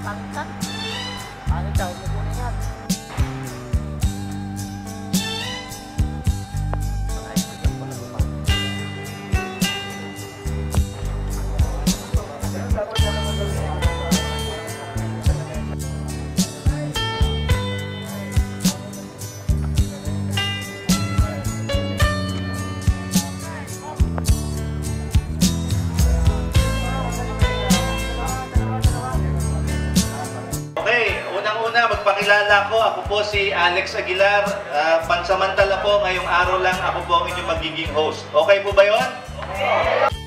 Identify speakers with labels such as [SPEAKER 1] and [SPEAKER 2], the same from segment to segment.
[SPEAKER 1] Tantan. Ano daw? Kukunin yan.
[SPEAKER 2] Magpakilala ko, ako po si Alex Aguilar. Pansamantala po, ngayong araw lang ako po ang inyong magiging host. Okay po ba yun?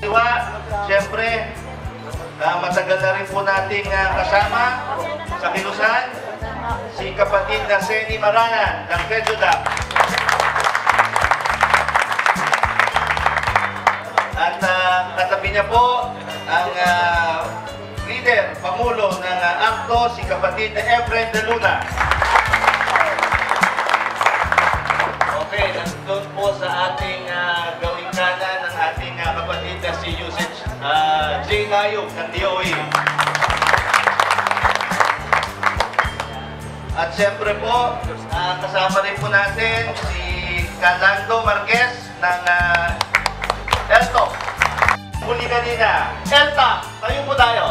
[SPEAKER 2] Diwa, siyempre, matagal na rin po nating kasama sa Kilusan, si kapatid na Seni Maranan ng Feduda. At katabi niya po ang leader, Pangulo ng ACTO, si kapatid na Efren De Luna. Okay, nandun po sa ating gawing kanan ng ating kapatid na si Yusek J. Layog ng DOE. At siyempre po, kasama rin po natin si Calando Marquez ng ELTO. Muli kanina, ELTA, tayo po tayo.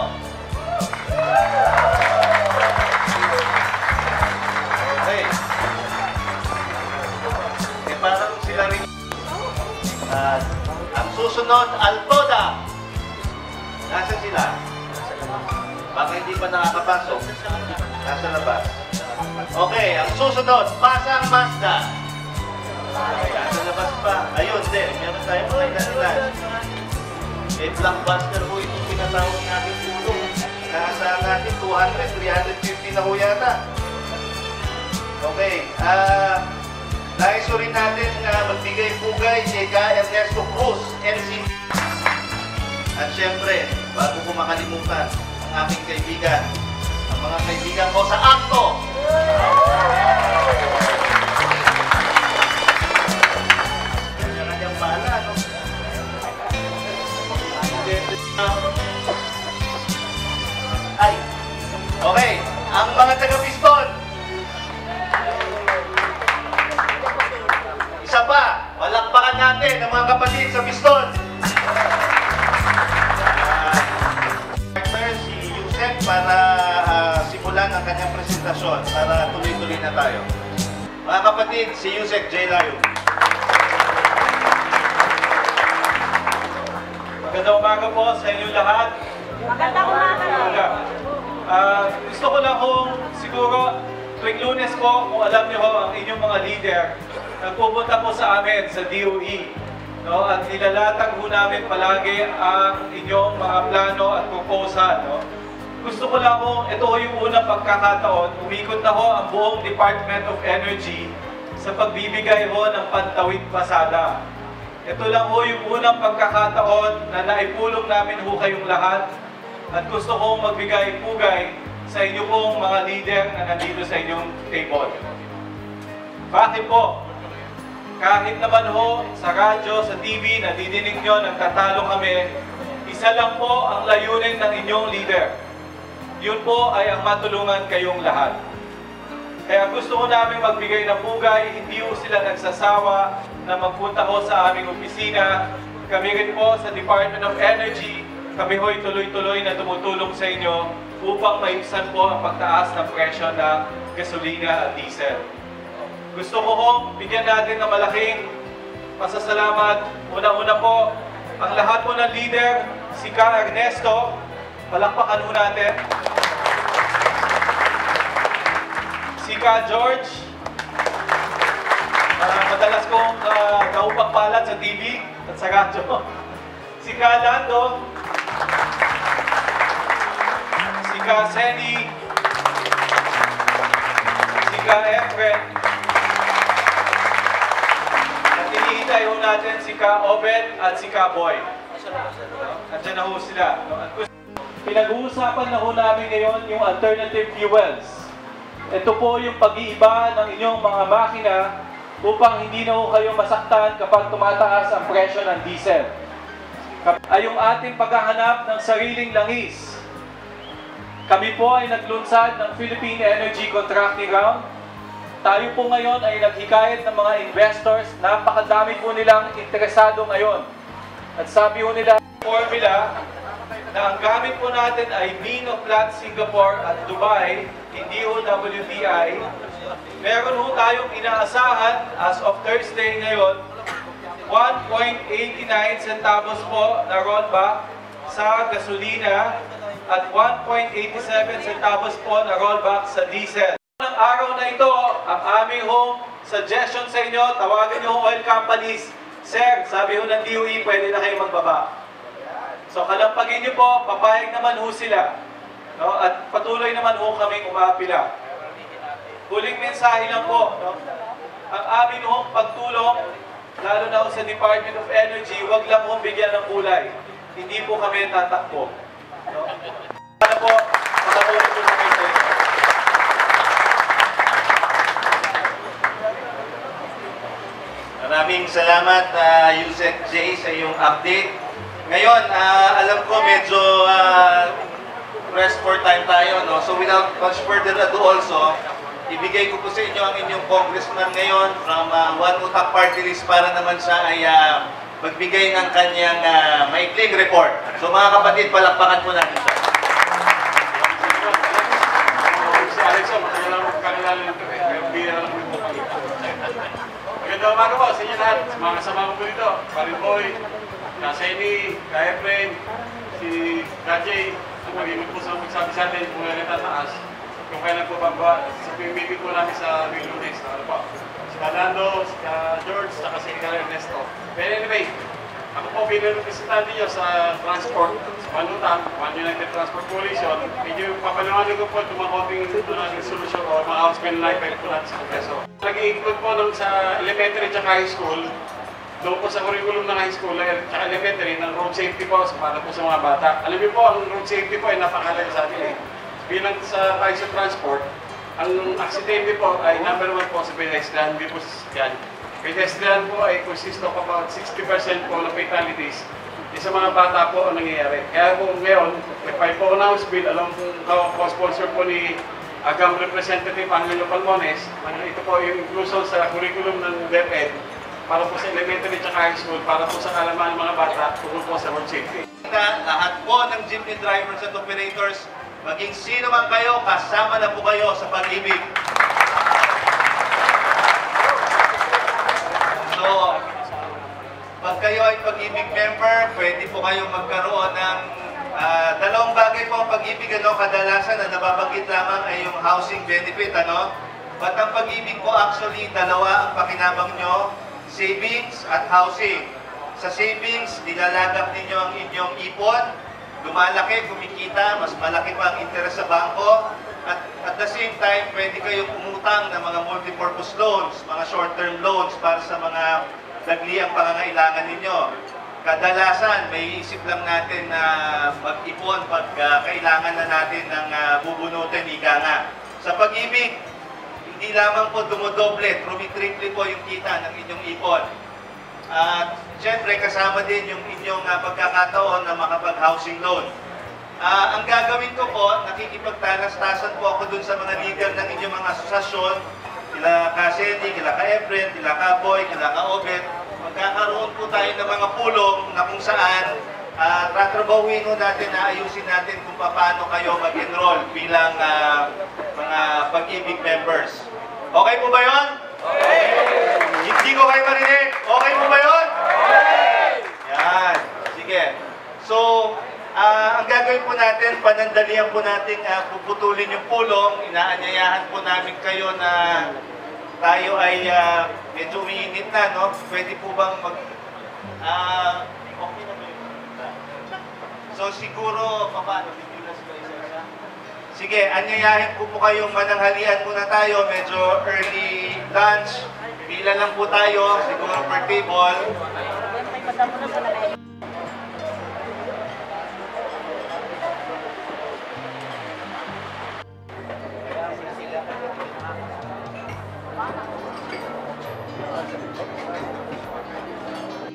[SPEAKER 2] Okay. Parang sila rin. Ang susunod, Altoda. Nasaan sila? Baka hindi pa nakakapasok. Nasa labas. Okay, ang susunod, Pasang Mazda. Nasa labas pa. Ayun, din. Meron tayo mga ilan. Blockbuster po itong pinatawag natin tulong. Nasa natin 200, 350 na ho yata. Okay. Nais rin natin magbigay-pugay si Ernesto Cruz, NC. At syempre, bago ko makalimutan ang aming kaibigan, ang mga kaibigan ko sa ACTO. Kanya-kanyang bala, no? Ay, okay. Ang mga taga-piston. Isa pa, palakpakan natin ang mga kapatid sa piston. Si Yusek para simulan ang kanyang presentasyon para tuloy-tuloy na tayo. Mga kapatid, si Yusek J. Layog.
[SPEAKER 3] Magandang umaga po sa inyong lahat.
[SPEAKER 1] Magandang umaga.
[SPEAKER 3] Gusto ko lang kung siguro tuwing Lunes po, kung alam niyo ho, ang inyong mga leader, nagpupunta po sa amin sa DOE. No? At nilalatag po namin palagi ang inyong mga plano at proposal. No? Gusto ko lang kung ito ho yung unang pagkakataon, umikot na ho ang buong Department of Energy sa pagbibigay ho ng pantawid pasada. Ito lang ho yung unang pagkakataon na naipulong namin ho kayong lahat at gusto kong magbigay-pugay sa inyo pong mga leader na nandito sa inyong table. Bakit po? Kahit naman ho sa radyo, sa TV, nadidinig nyo, nagtatalo kami, isa lang po ang layunin ng inyong leader. Yun po ay ang matulungan kayong lahat. Kaya gusto ko namin magbigay ng pugay, hindi ho sila nagsasawa na magpunta ho sa aming opisina. Kami rin po sa Department of Energy, kami ho'y tuloy-tuloy na tumutulong sa inyo upang maibsan po ang pagtaas ng presyo ng gasolina at diesel. Gusto ko ho, bigyan natin ng malaking pasasalamat. Una-una po, ang lahat po ng leader, si Ka Ernesto, palakpakan ho natin. Si Ka George, madalas kong naupagpalat sa TV at sa radyo. Si Ka Lando, si Ka Seni, si Ka Efren, at hinihintay ho natin si Ka Obed at si Ka Boy. Nandiyan na ho sila. Pinag-uusapan na ho namin ngayon yung alternative fuels. Ito po yung pag-iiba ng inyong mga makina upang hindi na ho kayo masaktan kapag tumataas ang presyo ng diesel. Ay yung ating paghahanap ng sariling langis. Kami po ay naglunsad ng Philippine Energy Contracting Round. Tayo po ngayon ay naghikayat ng mga investors. Napakadami po nilang interesado ngayon. At sabi po nila, formula na ang gamit po natin ay Mean of Plant Singapore at Dubai, hindi ho WTI. Meron ho tayong inaasahan as of Thursday ngayon, 1.89 centavos po na rollback sa gasolina at 1.87 centavos po na rollback sa diesel. Ng araw na ito, ang aming home suggestion sa inyo, tawagan niyo oil companies. Sir, sabi ho ng DOE, pwede na kayo magbaba. So kalampagin niyo po, papayag naman ho sila. No? At patuloy naman ho kaming umaapila. Huling mensahe lang po, no? Ang aming hong pagtulong, lalo na ho sa Department of Energy, wag lang hong bigyan ng kulay. Hindi po kami tatakbo. No? Sana po, matapos po sa kayo.
[SPEAKER 2] Maraming salamat, Yusek J, sa iyong update. Ngayon, alam ko medyo pressed for time tayo, no? So without much further ado also, ibigay ko po sa inyo ang inyong congressman ngayon from One Utak Party List para naman siya ay magbigay ng kanyang maikling report. So mga kapatid, palakpakan po natin siya.
[SPEAKER 4] Si Alex, matagal lang magkakilala nito eh. Hindi na lang po pakita. Magandang umaga po sa inyo lahat. Mga kasama ko po dito. Parimboy, Kaseni, Kaefren, si Kajay. Mag-ibig po sa magsabi sa atin kung kailan tataas. Kung kailan po baba. Sa meeting po namin sa Lunes. Ano po? Si Fernando, si George, saka si Ernesto. But anyway, ako po bilang representante nyo sa transport, sa Manutang, One United Transport Coalition. Medyo papaliwanag ko po itong mga konting resolution o mga House Bill 9 po natin sa Kongreso. Nag-i-include po nung sa elementary at high school, doon po sa curriculum ng high school at elementary ng road safety po para po sa mga bata. Alam niyo po, ang road safety po ay napakalaga sa atin eh. Bilang sa tayo sa transport, ang aksidente po ay number 1 po sa pedestrian, hindi po sa sasakyan. Pedestrian po ay consist of about 60% po ng fatalities. Sa mga bata po ang nangyayari. Kaya po ngayon, may po announce bill, alam po sponsor po ni Agam Representative Angelo Palmones, ito po yung inclusion sa curriculum ng DepEd para po sa elementary at high school, para po sa kalaman ng mga bata tungkol po sa road safety.
[SPEAKER 2] Lahat po ng jeepney drivers at operators, maging sino man kayo, kasama na po kayo sa pag-ibig. So, pag kayo ay pag-ibig member, pwede po kayong magkaroon ng dalawang bagay po ang pag-ibig, ano, kadalasan na nababanggit lamang ay yung housing benefit, ano? But ang pag-ibig po actually, dalawa ang pakinabang nyo, savings at housing. Sa savings, nilalagap ninyo ang inyong ipon, lumalaki, kumikita, mas malaki pa ang interest sa bangko, at the same time, pwede kayong umutang ng mga multi-purpose loans, mga short-term loans para sa mga dagliang pangangailangan ninyo. Kadalasan, may isip lang natin na mag-ipon pag kailangan na natin ng bubunutin, ika nga. Sa pag-ibig, hindi lamang po dumodoble, trumitriple po yung kita ng inyong ipon. At syempre, kasama din yung inyong pagkakataon na makapag-housing loan. Ang gagawin ko po, nakikipagtalastasan po ako dun sa mga leader ng inyong mga asosasyon, kila Kaseni, kila Ka-Efren, kila Ka-Boy, kila Ka-Obet. Magkakaroon po tayo ng mga pulong na kung saan tatrabawin natin na ayusin natin kung paano kayo mag-enroll bilang mga pag-ibig members. Okay po ba yun? Okay! Hindi ko kayo marinig. Okay po ba yun? Okay! Yan. Sige. So, ang gagawin po natin, panandalian po natin puputulin yung pulong. Inaanyayahan po namin kayo na tayo ay medyo umiinit na, no? Pwede po bang mag... okay na ba yun? So siguro, paano? Sige, anyayahin po kayong mananghalian muna tayo. Medyo early lunch. Pila lang po tayo, siguro per table.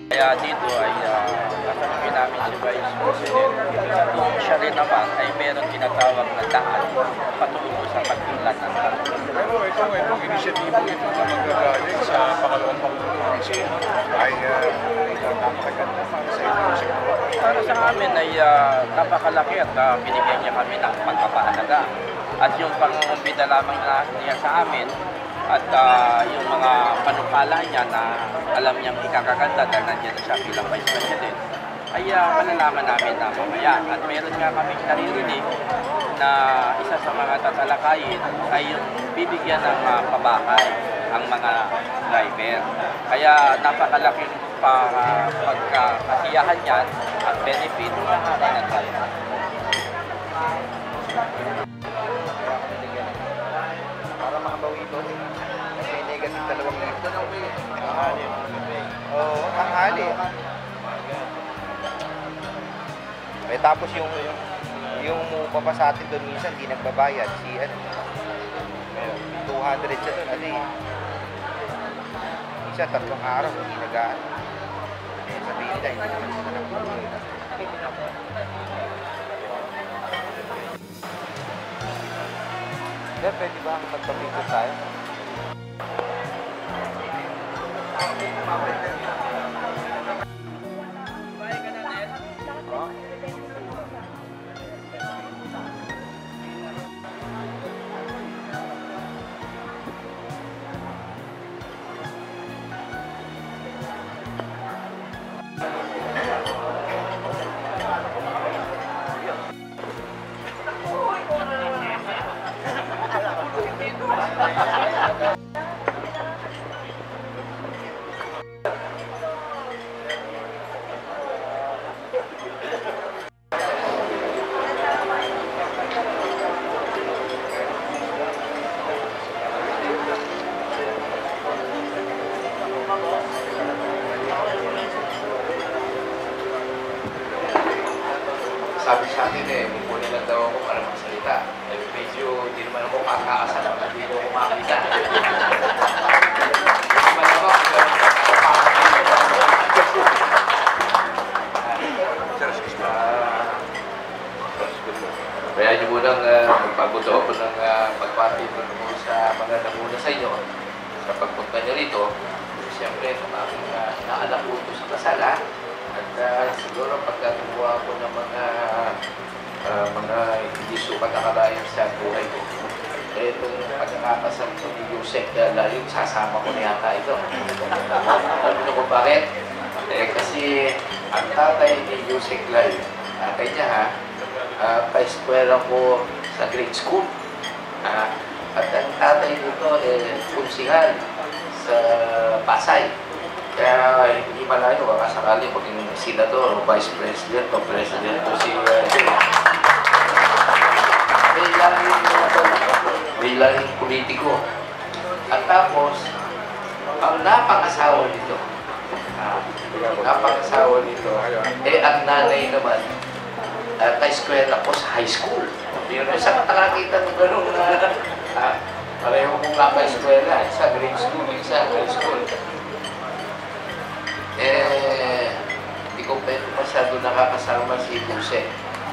[SPEAKER 5] Kaya dito ay sasabihin namin si Vice President, kung siya rin naman ay meron tinatawag na daan patungo sa pagpunlat ng tanong.
[SPEAKER 6] Pero itong inisyatibo ito na magagaling sa pangalawang pangungulong ay napakaganda para sa inyo siguro.
[SPEAKER 5] Para sa amin ay napakalaki at binigyan niya kami ng pagpapahalaga. At yung pangungumbida lamang niya sa amin at yung mga panukala niya na alam niyang ikakaganda dahil nandiyan na siya bilang Vice President, ay malalaman namin na mamaya. At meron nga kami naririnig na isa sa mga tatalakayin ay yung bibigyan ng pabahay ang mga driver. Kaya napakalaking pagkakasiyahan yan at benefit ng mga ng driver.
[SPEAKER 1] Para makabawi ito. Kasi negative 2,000. Tanghali. Oo, tanghali. Eh tapos yung umupa pa sa atin doon minsan hindi nagbabayad si 200 siya doon ali. Minsan 3 araw hindi nagaan. Eh sabihin nila hindi naman sila nagbabayad. Pwede ba magpapito tayo?
[SPEAKER 7] Sabi sa akin kukunin lang daw ako para magsalita. Medyo hindi naman ako kakaasan na hindi ko makakita. Naman ako, kaya nyo munang magpaguto ako ng pagpati sa mga namuna sa inyo sa pagpunta nyo rito. Siyempre, sa aking naanak po ito sa kasala. At siguro pagkatuwa ko ng mga hindi sukat nakalayan sa buhay ko. Itong pagkakasal ko ni Yusek, yung sasama ko na yata ito. Alam niyo kung bakit? Kasi ang tatay ni Yusek Lai, tatay niya pa-eskwela ko sa grade school. At ang tatay nito kunsihal sa Pasay. Kaya hindi malayo, baka sakali maging senador o vice president o president o si may lahing politiko. At tapos, ang napangasawa nito, ang nanay naman, ka-eskwela ko sa high school. Yun sa nakakita ng gano'n pareho kong ka-eskwela, isa grade school, isa high school. Hindi ko masyado nakakasama si Jose.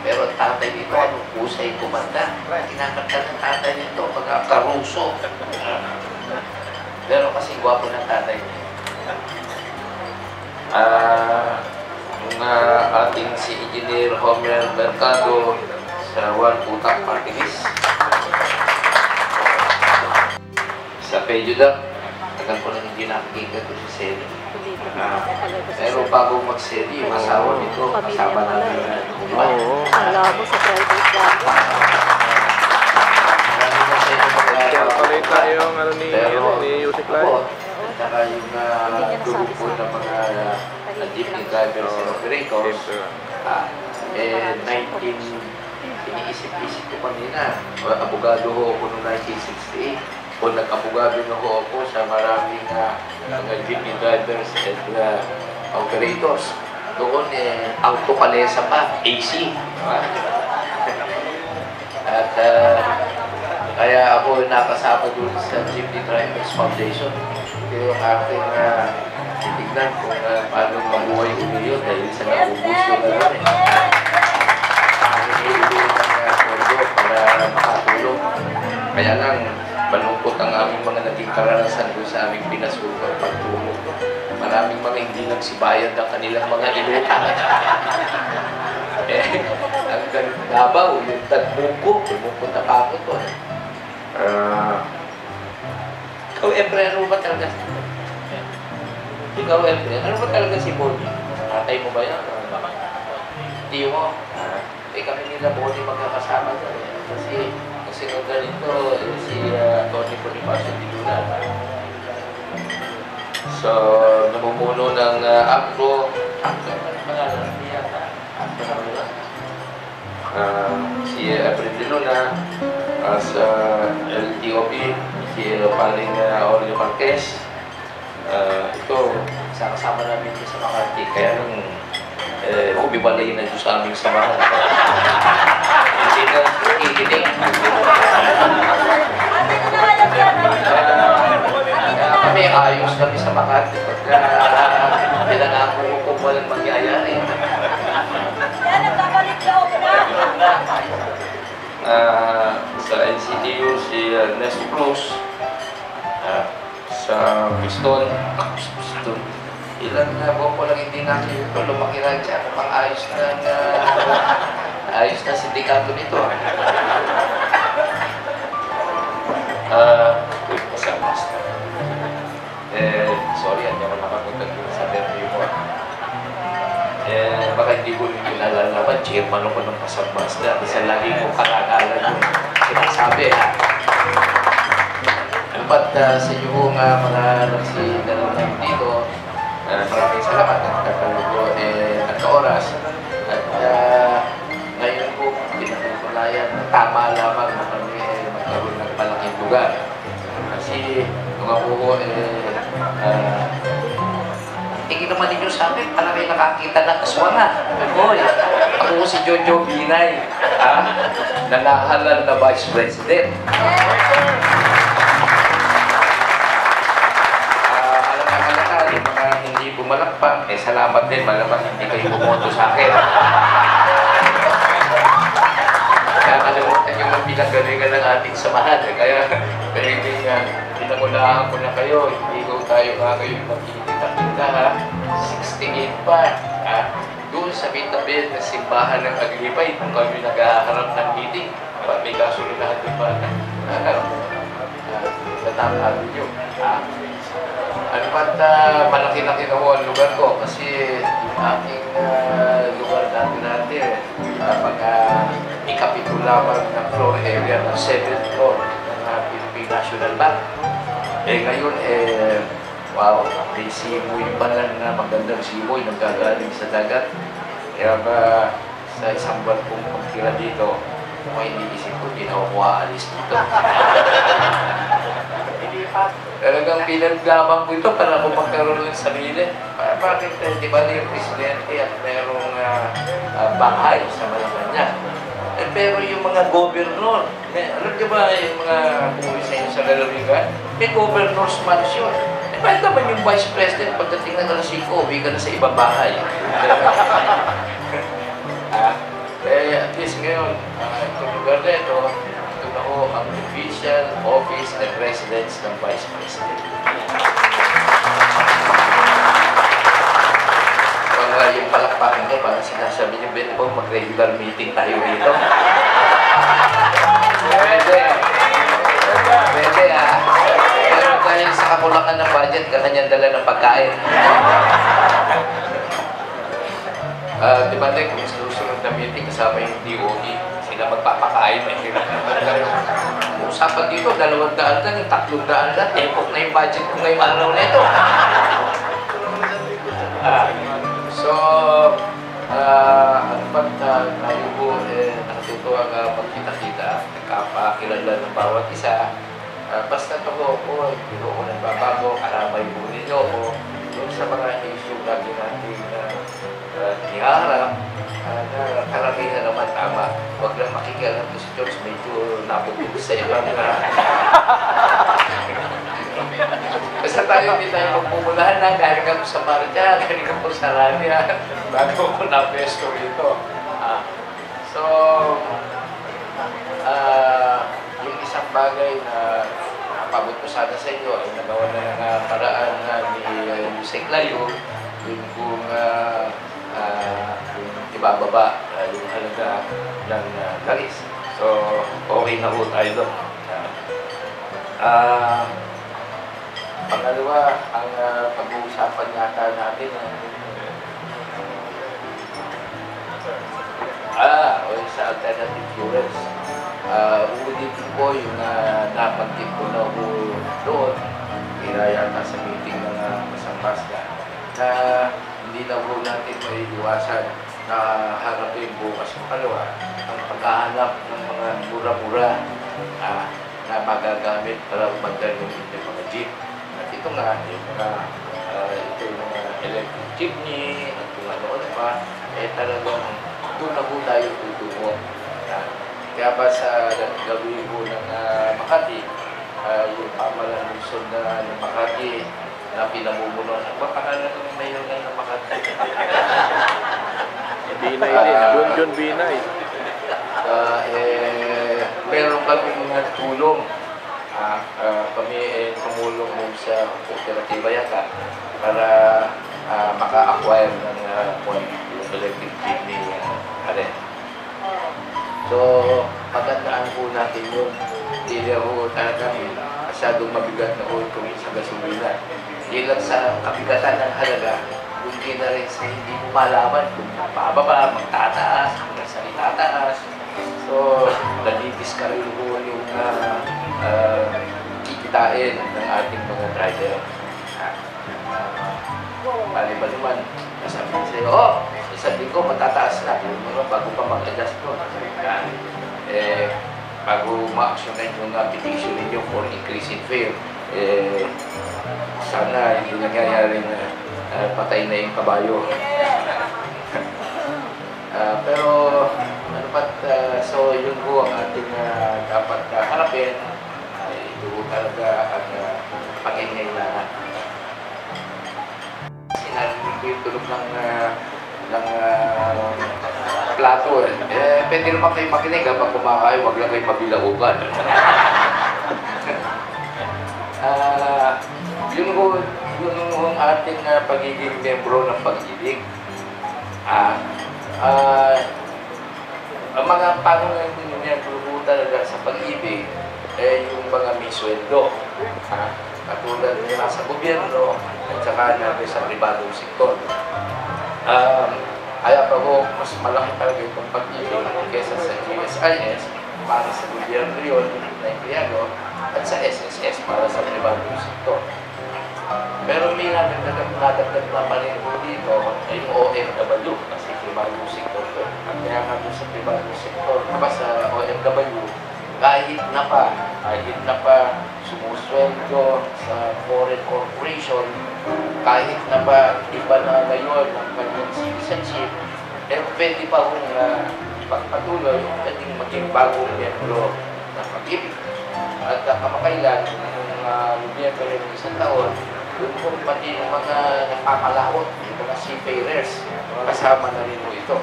[SPEAKER 7] Pero tatay nito, Husay kumanda. Kinakanta ng tatay nito, pagkakaruso. Pero kasi gwapo ng tatay niya. Yung ating si Engineer Homer Mercado sa One Utak Party List. Sa Pejuda, tagal ko lang hindi nakikita ko si Seri. Pero bago mag-seri, yung asawa nito, kasama namin na kumpa.
[SPEAKER 8] Alam mo sa private job.
[SPEAKER 6] Palit tayo yung ni Yusek Lai.
[SPEAKER 7] At saka yung grupo ng mga jeepney drivers and operators, iniisip-isip ko kanina, abogado ho ako noong 1968. O nag-abogado na ho ako sa maraming mga jeepney drivers and operators. Doon, autokalesa pa, AC. At kaya ako nakasama doon sa Jeepney Drivers Foundation. Ito yung aking titignan kung paano mabuhay uli yun dahil sa naubos yun na rin eh. Hinihilig ng pondo para makatulong. Kaya lang, malungkot ang aming mga naging karanasan doon sa aming pinasukang pagtulong. Maraming mga hindi nagsibayad ang kanilang mga inutang. Hanggang Davao, yung Tagbuko, pumupunta pa ako doon. Ikaw, Efren, ano ba talaga? Ikaw, Efren, ano ba talaga si Bonnie? Tatay mo ba yan? Tiyo mo? Kami nila Bonnie magkakasama doon. Kasi sinundan ito si Tony Bonifacio de Luna. So, namumuno ng APCO. APCO pa rin pangalan niya. APCO na nila. Si Efren de Luna. Sa LTOP, si paring Aurelio Marquez. Ito, kasama namin ito sa Makati. Kaya nung umibalay na ito sa aming samahan. Hindi na ikinig. Kami ayos kami sa Makati. Pinangako ko kung walang mangyayari. Sa NCTU si Ernesto Cruz, sa Piston, ilan na buwan ko lang hindi natin ito, lumaki lang siya, mukhang ayos na sindikato nito. Basta. Sorry, hindi ako nakapunta sa memory mo. Baka hindi ko rin nalalaman, chairman ako ng Pasambas na isa lagi kong kakakala yung sinasabi, ha? Dapat sa inyo mga nagsidalaman dito, maraming salamat at kakalugo nagka-oras. At ngayon po, pinatutulayan na tama lamang na kami magkaroon ng malaking lugar. Kasi nung ako tingin naman ninyo sa akin, parang may nakakita ng aswanga. Hoy, ako si Jojo Binay, nanahalan na Vice President. Alam yung mga hindi bumalakpak, salamat din, malamang hindi kayo bumoto sa akin. Kaya kalimutan yung pinagalingan ng ating samahan. Kaya pinagulaan ko na kayo, hindi ko tayo nga kayo magkikita-kita, ha? 68 pa, ha? Doon sa Mitabel na simbahan ng Aglipay, kung kami nag-aharap ng meeting, may kasulinahan doon pa, natapag nyo, ha? Ano ba't malaki-laki na ho ang lugar ko? Kasi aking lugar natin, mga ikapito lamang ng floor area ng 7th floor ng Philippine National Bank. Ngayon, wow, may simoy pa lang na magandang simoy nagagaling sa dagat. Kaya sa isang buwan kong pagtira dito, kung iniisip ko, di na ako aalis dito. Talagang pinaglaban ko ito para ako magkaroon ng sarili. Bakit, di ba yung presidente at merong bahay sa Malacanang? Pero yung mga gobernador, alam niyo ba yung mga bumisay sa lalawigan? May governor's mansion. Bakit naman yung vice president pagdating ng alas 5, uwi ka na sa ibang bahay? At least ngayon, itong lugar na ito, ito na ho ang official office and residence ng vice president. Yung palakpakan ko, parang sinasabi niyo, Ben, mag-regular meeting tayo dito. Pwede. Pwede, ha? Pero dahil sa kakulakan ng budget, kanyang dala ng pagkain. Diba, kung susunod na meeting, kasama yung DOE, sila magpapakain, may hirap naman kayo. Usapan dito, 200 lang, 300 lang, tempok na yung budget ko ngayong araw na ito. So, ano ba't tayo po nakatutuwa magkita-kita, nagkapakilala ng bawat isa. Basta ito ko, hindi ko nagbabago, karamay po ninyo ko sa mga issue lagi natin iharap na karamihan naman tama. Huwag lang makikialam ko si George, medyo nabubog sa ibang basta tayo hindi tayo magpupulahan na. Galing ako sa Marcha, galing ako sa Rania. Bago ako na-pesto dito. So, yung isang bagay na napabot ko sana sa inyo ay nagawa na ng paraan ni Yusek Layo, yung kung yung ibababa yung halaga ng talis. So, okay na po tayo doon. Pangalawa, ang pag-uusapan yata natin sa alternative fuels. Uulitin po yung napanggit ko na po doon, yata sa meeting ng Masambasga, na hindi na po natin may iwasan na harapin bukas pangalawa ang paghahanap ng mga mura-mura na magagamit para umandar yung mga jeep. At ito nga, yung mga electric jeepney at kung ano-ano pa, talagang doon na po tayo tutungo. Kaya ba sa gawin po ng Makati, yung pamalang lungsod na ng Makati na pinamumuno. Ang pangalan ng mayor ng Makati?
[SPEAKER 6] Binay din, John Binay.
[SPEAKER 7] Meron kaming tulong. Kami tumulong sa kooperatiba yata para maka-acquire ng yung electric jeepney rin. So, magandaan po natin yun. Hindi na po talagang masyadong mabigat na po kung sa gasolina. Hindi lang sa kabigatan ng halaga, hindi na rin sa hindi mo malaman kung bababa, magtataas, hanggang sa itataas. So, nalipis ka rin po yung kikitain ng ating mga driver. Maliban naman, nasabihin sa'yo, sabihin ko, matataas na. Yung mga bago pa mag-adjust mo. Bago ma-actionan yung petition ninyo for increase in fare, sana hindi nangyayari na patay na yung kabayo. Pero, ano ba't, so yun po ang ating dapat harapin. Ito talaga ang pangingailangan. Sinarinig ko yung tulog ng plato pwede naman kayo makinig kapag kumakain, wag lang kayo mabilaugan. Yun ang ating pagiging membro ng Pag-ibig. Ang mga pangunang membro po talaga sa Pag-ibig yung mga may sweldo. Katulad na sa gobyerno at saka na sa pribadong sektor. Kaya pa po, mas malaki talaga itong Pag-ibig kesa sa GSIS para sa gobyerno yun na empleyado at sa SSS para sa pribadong sektor. Pero may nadagdag na pa rin po dito ay yung OFW kasi pribadong sektor to. At kaya nga doon sa pribadong sektor, sa OFW, kahit na pa sumusweldo sa foreign corporation, kahit na ba iba na ngayon ang kanyang citizenship, pwede pa kung pagpatuloy, pwedeng maging bagong miyembro ng Pag-ibig. At kamakailan, yung miyembro ng isang taon, doon po pati yung mga nagpapalawot, yung mga seafarers, kasama na rin mo ito.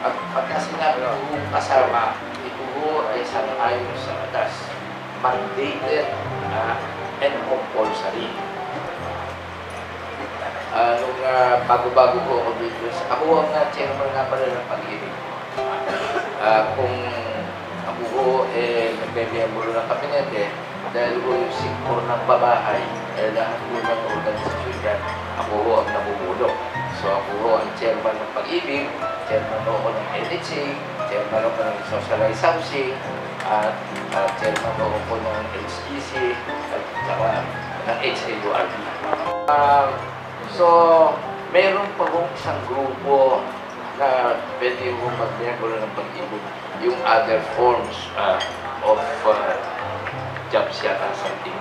[SPEAKER 7] At pagka sinabi kung kasama, ito ay sanang-ayon sa batas, mandated and compulsory. Nung bago-bago ko ako dito, ako ang chairman nga pala ng Pag-ibig. Kung ako po nagbe-miyembro ng kabinete, dahil ko yung sektor ng babahay, lahat po ng organisasyon dyan, ako po ang namumulo. So ako po ang chairman ng Pag-ibig, chairman ako ng NHA, chairman ako ng Socialized Housing, at chairman ako ng HGC, at saka ng HAURB. So, meron pa kong isang grupo na pwede mo mag-miyembro ng Pag-ibig, yung other forms of jobs yata something.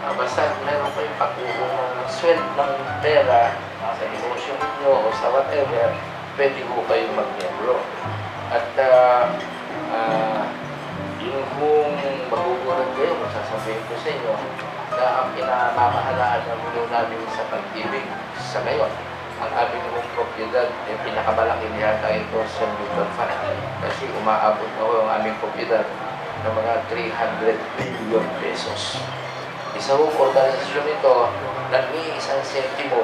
[SPEAKER 7] Basta meron pa yung pagkuha ng sweldo ng pera sa negosyo ninyo o sa whatever, pwede mo kayong mag-miyembro. At yung kung magugulat kayo, masasabihin ko sa inyo, na ang pinamamahalaan ng mundo namin sa pag-ibig sa ngayon. Ang aming mong propiedad ay pinakamalaki niya ito sa mutual fund. Kasi umaabot na ho ang aming propiedad ng mga 300 billion pesos. Isa ho organisasyon ito na ni isang sentimo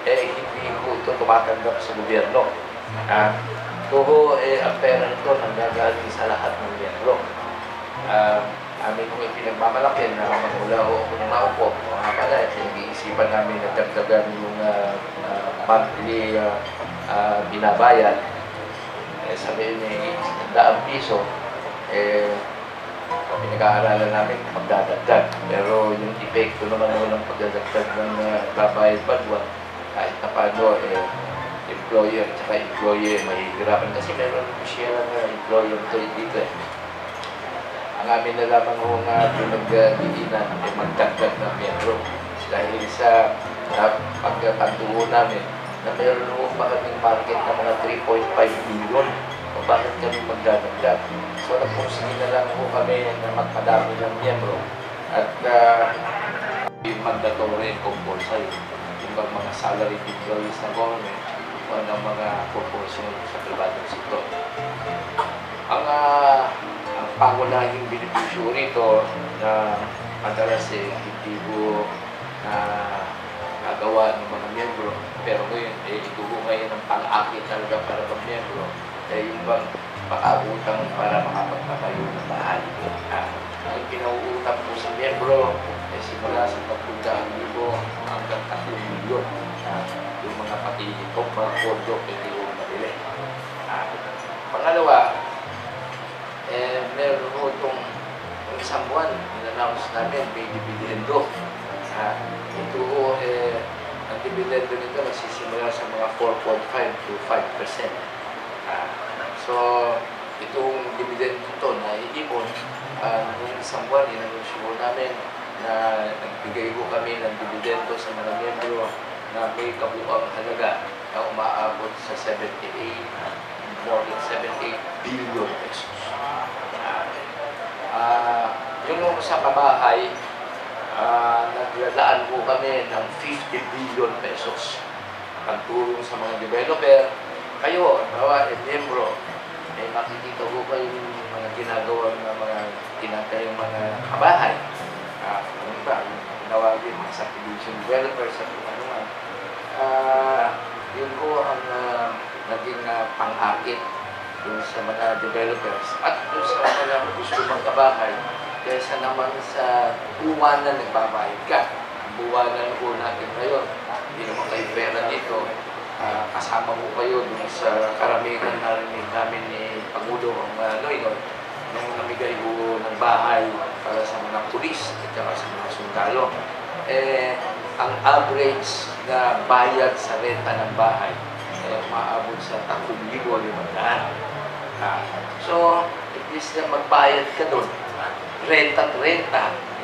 [SPEAKER 7] hindi ko ito tumatanggap sa gobyerno. Ito ho, ang pera nito nanggagaling sa lahat ng miyembro. Amin kong ipinagmamalaki na magmula ho ako ng naupo. Mga pala, nag-iisipan namin na dagdagan yung monthly binabayad. Sabihin ni 100 piso, pinag-aaralan namin magdadagdag. Pero yung epekto naman ng pagdadagdag ng babayad pa buwan, kahit na paano, employer at employee mahihirapan kasi meron siya ng employer dito. Ang amin na lamang ho nga pinagdiinan ay magdagdag ng miyembro dahil sa pagkapantuo namin na meron ho pa kaming market na mga 3.5 billion o bakit kami magdadagdag. So nagpursige na lang ho kami na magpadami ng miyembro at mandatory and compulsory yung mga salary employees ng government o ng mga proportion sa private sector. Ang pangunahing benepisyo rito na madalas hindi ko nagawa ng mga miyembro pero ngayon ito ko ngayon ang pang-akit talaga para mga miyembro yung bang pakautang para makapagpatayo ng bahay. Ang pinauutang po sa miyembro simula sa 10,000 hanggang 3 milyon. Yung mga pati itong mga kondo hindi ko mabili. Pangalawa, meron po itong isang buwan, in-announce namin, may dividendo. Ito po, ang dividendo nito nasisimula sa mga 4.5 to 5%. So, itong dividendo ito na iipon, noong isang buwan, in-announce po namin na nagbigay ko kami ng dividendo sa mga miyembro na may kabuang halaga na umaabot sa more than 78 billion pesos. Yung sa pabahay, naglalaan po kami ng 50 billion pesos ang tulong sa mga developer. Kayo, miyembro, makikita po kayo yung mga ginagawa ng mga tinatayong mga kabahay. Ano ba? Nawagin mga subdivision developers at kung ano man. Yun po ang naging pang-akit dun sa mga developers at dun sa mga gusto magkabahay kaysa naman sa buwanan nagbabayad ka. Ang buwanan po natin ngayon, hindi naman kayo pera dito. Kasama mo kayo dun sa karamihan narinig namin ni Pangulo ang Noynoy nung namigay po ng bahay para sa mga pulis at saka sa mga sundalo. Ang average na bayad sa renta ng bahay maabot sa 3,500. So, at least na magbayad ka doon, renta,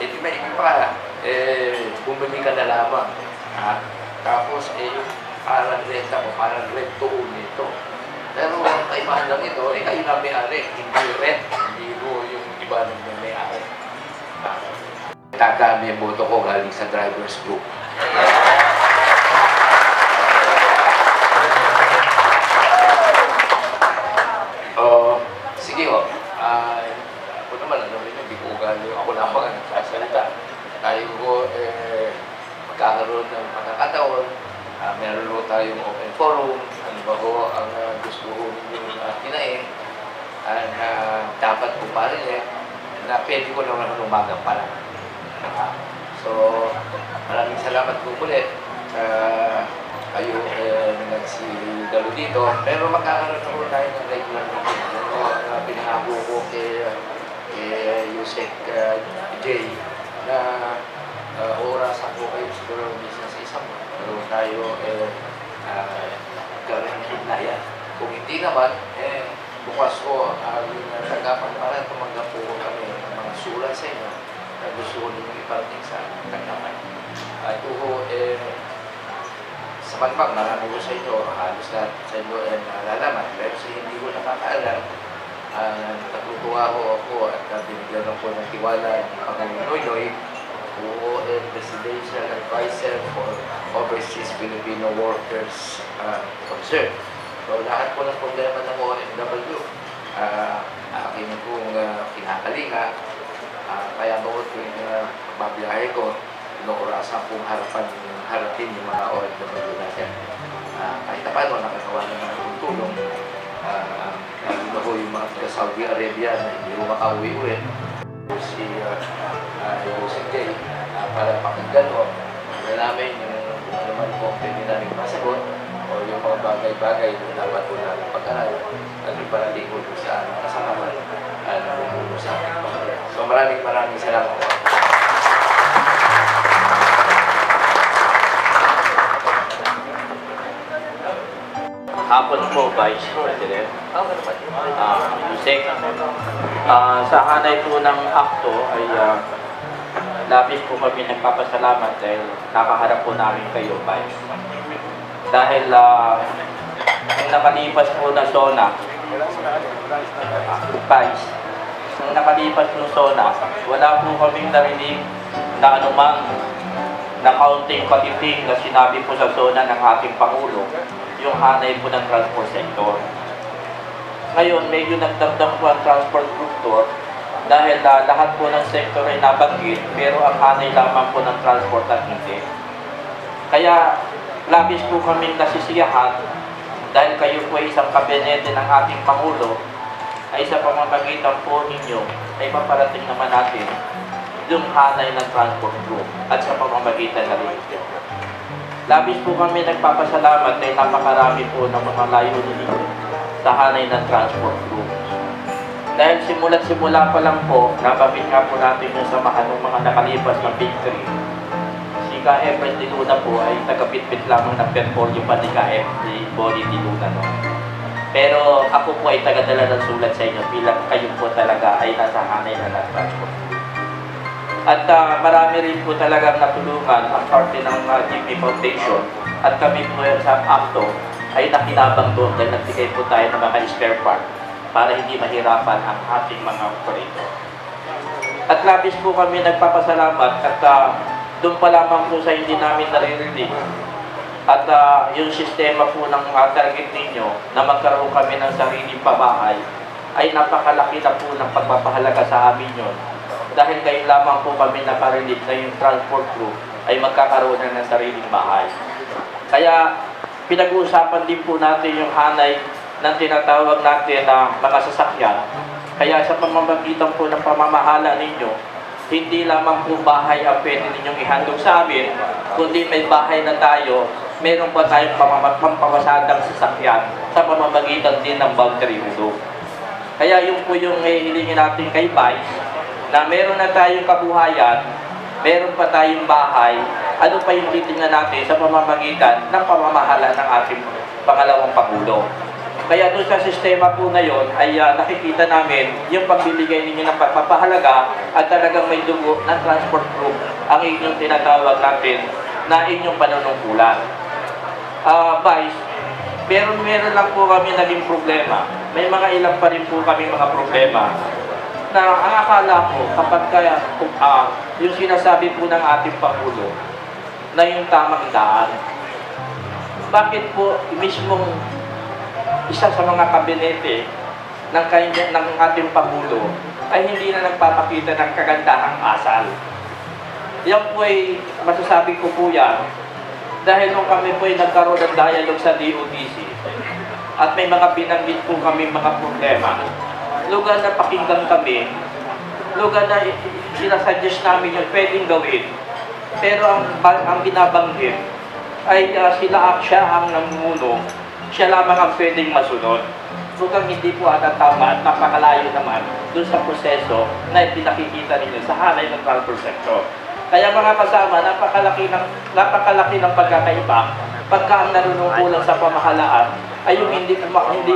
[SPEAKER 7] di may pa, bumili ka na lamang. Tapos, parang renta mo, parang rent to own ito. Pero ang kaibahan lang ito, kayo na may-ari, hindi rent, hindi yung iba na may-ari. Kami ang boto ko galing sa driver's group. Sige ho, ako naman, hindi ko ugali, ako lamang ang nagsasalita. Tayo ko, magkakaroon ng pagkakataon, meron ho tayong open forum, ano ba ho ang gusto ho yung kinain, na dapat po pa rin na pwede ko naman umagang pala. So, maraming salamat po ulit kayo nagsigalo dito. Pero magkakaroon na tayo ng regular meeting. Pinangako ko kay Yusek J na orasan ko kayo siguro minsan sa isang pero tayo gawin ng himlaya. Kung hindi naman, bukas ko ang tagapan para tumanggap po kami ng mga sulat sa inyo na gusto ko ninyo iparating sa tagapan. Ito ho, sa Banbang, marami ko sa inyo, halos lahat sa inyo nalalaman. Pero sa hindi ko nakakaalam, natutuwa ho ako at binigyan ko ng tiwala ng Panginoon Noynoy OON Presidential Advisor for Overseas Filipino Workers Concern. So lahat po ng problema ng OFW, akin pong kinakalinga. Kaya bawat yung babiyahe ko, inuurasan pong harapin yung mga OFW natin. Kahit na paano, nakagawa naman ng tulong. Lalo na po yung mga taga Saudi Arabia na hindi mo makauwi-uwi. Si Yusek Jay, para pakinggan mo, namin yung naman po pwede namin masagot o yung mga bagay-bagay na dapat po namin pag-aral at yung parating po sa kasama na bumulo sa akin. So maraming salamat po.
[SPEAKER 5] Hapon po, Vice President. Yusek. Sa hanay po ng akto ay labis po kami nagpapasalamat dahil nakaharap po namin kayo, Vice. Dahil nung nakalipas po na SONA, Vice, nung nakalipas ng SONA, wala po kaming narinig na anumang na kaunting patiting na sinabi po sa SONA ng ating Pangulo yung hanay po ng transport sector. Ngayon, medyo nagdagdag po ang transport sector dahil lahat po ng sektor ay nabanggit pero ang hanay lamang po ng transport at hindi. Kaya labis po kaming nasisiyahan dahil kayo po ay isang kabinete ng ating Pangulo ay sa pamamagitan po ninyo ay paparating naman natin yung hanay ng transport group at sa pamamagitan ng region. Labis po kami nagpapasalamat dahil napakarami po ng mga layunin ninyo sa hanay ng transport group. Dahil simula pa lang po, nabanggit nga po natin yung samahan ng mga nakalipas ng victory. Si Ka-Efren de Luna po ay tagapitpit lamang ng portfolio pa ni Ka-Efren Body de Luna. No? Pero ako po ay tagadala ng sulat sa inyo bilang kayo po talaga ay nasa hanay na ng transport group. At marami rin po talagang natulungan ang parte ng GP Foundation at kami po sa ACTO ay nakinabang doon dahil nagbigay po tayo ng mga spare part para hindi mahirapan ang ating mga operator. At labis po kami nagpapasalamat at doon pa lamang po sa hindi namin naririnig at yung sistema po ng target ninyo na magkaroon kami ng sariling pabahay ay napakalaki na po ng pagpapahalaga sa amin yun. Dahil ngayon lamang po kami nakarinig na yung transport group ay magkakaroon na ng sariling bahay. Kaya pinag-uusapan din po natin yung hanay ng tinatawag natin na mga sasakyan. Kaya sa pamamagitan po ng pamamahala ninyo, hindi lamang po bahay ang pwede ninyong ihandog sa amin, kundi may bahay na tayo, meron pa tayong pampawasadang sasakyan sa pamamagitan din ng boundary hulog. Kaya yung po yung hilingin natin kay Vice, na meron na tayong kabuhayan, meron pa tayong bahay, ano pa yung titingnan natin sa pamamagitan ng pamamahala ng ating pangalawang Pangulo. Kaya doon sa sistema po na yon ay nakikita namin yung pagbibigay ninyo ng pagpapahalaga at talagang may dugo ng transport group ang inyong tinatawag natin na inyong panunungkulan. Vice, meron lang po kami naging problema. May mga ilang pa rin po kami mga problema na ang akala ko kapag kaya yung sinasabi po ng ating Pangulo na yung tamang daan. Bakit po mismong isa sa mga kabinete ng ating Pangulo ay hindi na nagpapakita ng kagandahang asal? Yan po ay masasabi ko po yan dahil nung kami po ay nagkaroon ng dialogue sa DOTC at may mga binanggit po kami mga problema, lugar na pakinggan kami, lugar na sinasuggest namin yung pwedeng gawin. Pero ang binabanggit ay sila siya ang namumuno, siya lamang ang pwedeng masunod. Mukhang hindi po ata tama at napakalayo naman dun sa proseso na pinakikita ninyo sa hanay ng transport sector. Kaya mga kasama, napakalaki ng pagkakaiba pagka ang nanunungkulan sa pamahalaan ay yung hindi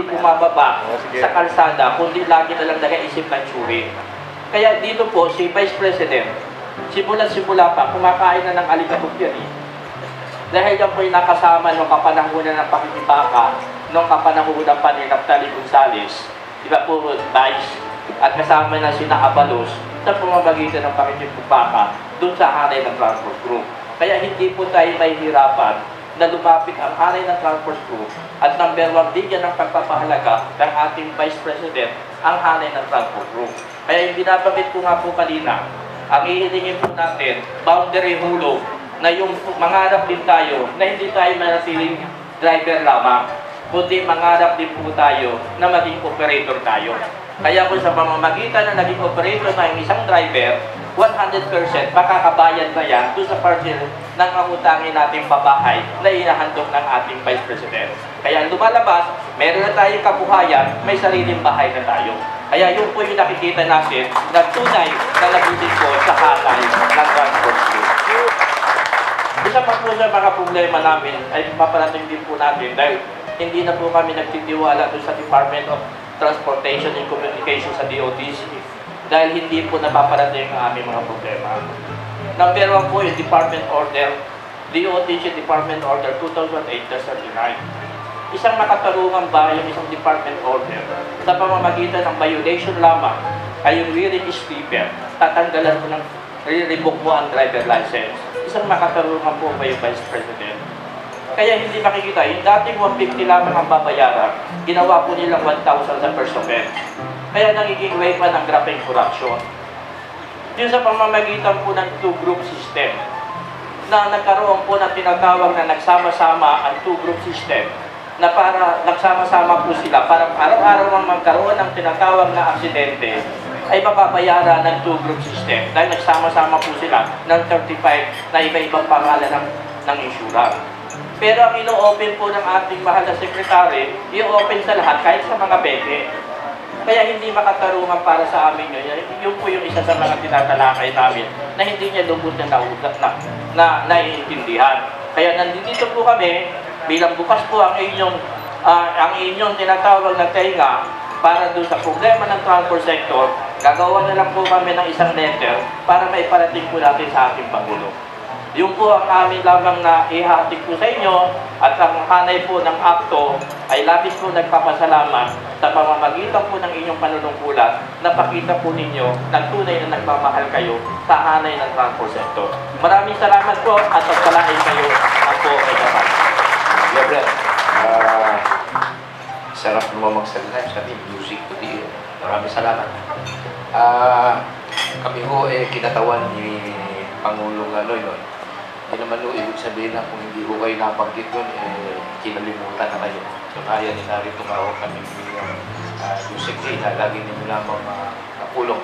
[SPEAKER 5] bumababa sa kalsada, kundi lagi na lang nag-iisip ng tsuri. Kaya dito po, si Vice President, simula pa, kumakain na ng alikabok yan eh. Dahil yan po yung nakasama nung kapanahunan ng pakikibaka, nung kapanahunan pa ni Naftali Gonzales, di ba po, Vice, at kasama na sina Abalos, sa pamamagitan ng pakikipagpaka doon sa hanay ng transport group. Kaya hindi po tayo mahihirapan na lumapit ang hanay ng transport group at number 1, bigyan ng pagpapahalaga ng ating Vice President ang hanay ng transport group. Kaya yung binabanggit ko nga po kanina, ang ihilingin po natin, boundary hulog, na yung mangarap din tayo na hindi tayo manatiling driver lamang, kundi mangarap din po tayo na maging operator tayo. Kaya kung sa pamamagitan na naging operator na yung isang driver, 100% makakabayad na yan doon sa parcel ng angutangin nating pabahay na inahandog ng ating Vice President. Kaya lumalabas, meron na tayong kabuhayan, may sariling bahay na tayo. Kaya yun po yung nakikita natin na tunay na naglilingkod sa hanay ng transport group. Isa pa po sa mga problema namin ay paparating din po natin dahil hindi na po kami nagtitiwala doon sa Department of Transportation and Communication sa DOTC dahil hindi po napaparating ang aming mga problema. Number 1 po yung Department Order, DOTC Department Order 2008-39. Isang makatarungan ba yung isang Department Order sa pamamagitan ng violation lamang ay yung rearing stripper, tatanggalan mo ng re-revoke mo ang driver license. Isang makatarungan po ba yung Vice President? Kaya hindi makikita, yung dating 150 lamang ang babayaran, ginawa po nilang 1,000 sa first offense. Kaya nagiging weapon ng graphing corruption. Yung sa pamamagitan po ng two-group system, na nagkaroon po ng tinatawag na nagsama-sama ang two-group system, na para nagsama-sama po sila, para araw-araw ang magkaroon ng tinatawag na aksidente, ay mapapayaran ng two-group system dahil nagsama-sama po sila ng 35 na iba-ibang pangalan ng insurance. Pero ang ino-open po ng ating mahal na sekretary, i-open sa lahat kahit sa mga peke. Kaya hindi makatarungan para sa amin yun. Yun po yung isa sa mga tinatalakay namin na hindi niya lubos na naiintindihan. Kaya nandito po kami, bilang bukas po ang inyong tinatawag na tenga para doon sa problema ng transport sector, gagawa na lang po kami ng isang letter para maiparating po natin sa ating Pangulo. Yung po ang amin lamang na ihatik po sa inyo at ang hanay po ng akto ay labis po nagpapasalamat sa pamamagitan po ng inyong panunungkulan na pakita po ninyo na tunay na nagmamahal kayo sa hanay ng transport sector. Maraming salamat po at pagpalain kayo ang po kay Kapag.
[SPEAKER 7] Gabriel, sarap naman magsalita. Sabi, music to the ear. Maraming salamat. Kami ho kinatawan ni Pangulong Noy. Hindi naman ho ibig sabihin na kung hindi ho kayo nabanggit doon, kinalimutan na kayo. So kaya ni narito nga ho kami music na lagi ninyo lamang napulong.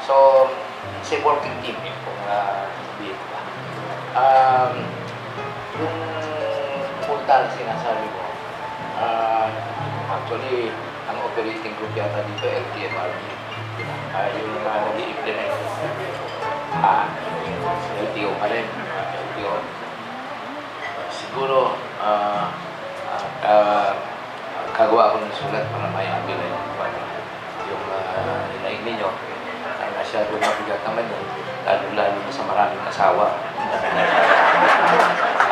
[SPEAKER 7] So, it's a working team kung sabihin ko. Yung punta na sinasabi ko, actually, ang operating group yata dito, LTMRB, yung nag-i-implement. LTO pa rin. LTO. Siguro, kagawa ako ng sulat para may ambil na yung hinaing ninyo. Masyado mabigat naman yun, lalo na sa maraming asawa.